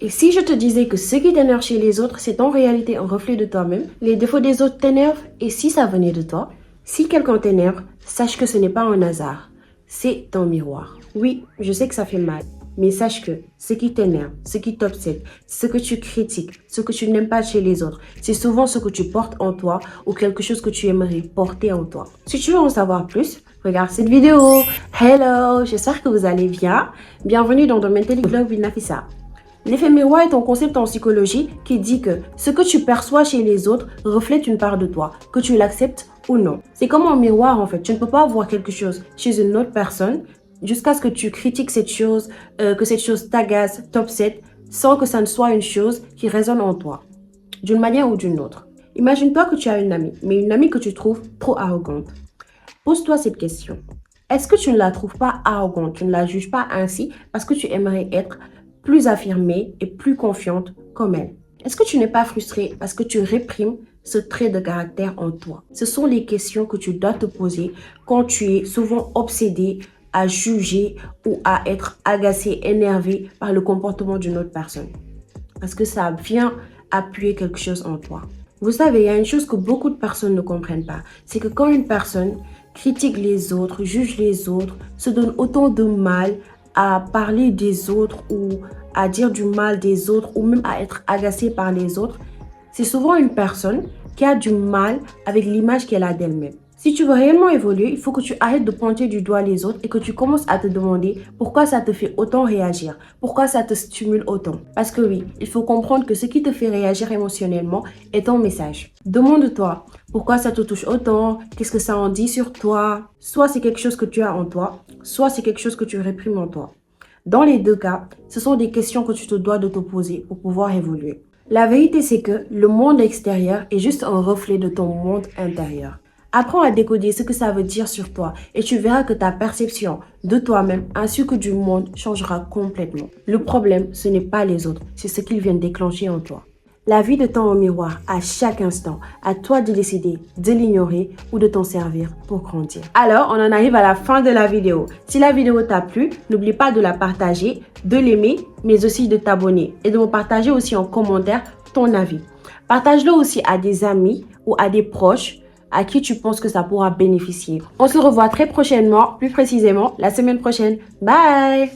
Et si je te disais que ce qui t'énerve chez les autres, c'est en réalité un reflet de toi-même, les défauts des autres t'énervent, et si ça venait de toi, si quelqu'un t'énerve, sache que ce n'est pas un hasard, c'est ton miroir. Oui, je sais que ça fait mal, mais sache que ce qui t'énerve, ce qui t'obsède, ce que tu critiques, ce que tu n'aimes pas chez les autres, c'est souvent ce que tu portes en toi ou quelque chose que tu aimerais porter en toi. Si tu veux en savoir plus, regarde cette vidéo. Hello, j'espère que vous allez bien. Bienvenue dans The Mentally Glow with Nafissa. L'effet miroir est un concept en psychologie qui dit que ce que tu perçois chez les autres reflète une part de toi, que tu l'acceptes ou non. C'est comme un miroir en fait. Tu ne peux pas voir quelque chose chez une autre personne jusqu'à ce que tu critiques cette chose, que cette chose t'agace, t'obsède, sans que ça ne soit une chose qui résonne en toi, d'une manière ou d'une autre. Imagine-toi que tu as une amie, mais une amie que tu trouves trop arrogante. Pose-toi cette question. Est-ce que tu ne la trouves pas arrogante, tu ne la juges pas ainsi parce que tu aimerais être plus affirmée et plus confiante comme elle? Est-ce que tu n'es pas frustrée parce que tu réprimes ce trait de caractère en toi? Ce sont les questions que tu dois te poser quand tu es souvent obsédé à juger ou à être agacé, énervé par le comportement d'une autre personne. Parce que ça vient appuyer quelque chose en toi. Vous savez, il y a une chose que beaucoup de personnes ne comprennent pas. C'est que quand une personne critique les autres, juge les autres, se donne autant de mal à parler des autres ou à dire du mal des autres ou même à être agacée par les autres, c'est souvent une personne qui a du mal avec l'image qu'elle a d'elle-même. Si tu veux réellement évoluer, il faut que tu arrêtes de pointer du doigt les autres et que tu commences à te demander pourquoi ça te fait autant réagir, pourquoi ça te stimule autant. Parce que oui, il faut comprendre que ce qui te fait réagir émotionnellement est ton message. Demande-toi pourquoi ça te touche autant, qu'est-ce que ça en dit sur toi. Soit c'est quelque chose que tu as en toi, soit c'est quelque chose que tu réprimes en toi. Dans les deux cas, ce sont des questions que tu te dois de te poser pour pouvoir évoluer. La vérité, c'est que le monde extérieur est juste un reflet de ton monde intérieur. Apprends à décoder ce que ça veut dire sur toi et tu verras que ta perception de toi-même ainsi que du monde changera complètement. Le problème, ce n'est pas les autres, c'est ce qu'ils viennent déclencher en toi. La vie de ton miroir à chaque instant, à toi de décider de l'ignorer ou de t'en servir pour grandir. Alors, on en arrive à la fin de la vidéo. Si la vidéo t'a plu, n'oublie pas de la partager, de l'aimer, mais aussi de t'abonner et de me partager aussi en commentaire ton avis. Partage-le aussi à des amis ou à des proches à qui tu penses que ça pourra bénéficier. On se revoit très prochainement, plus précisément la semaine prochaine. Bye!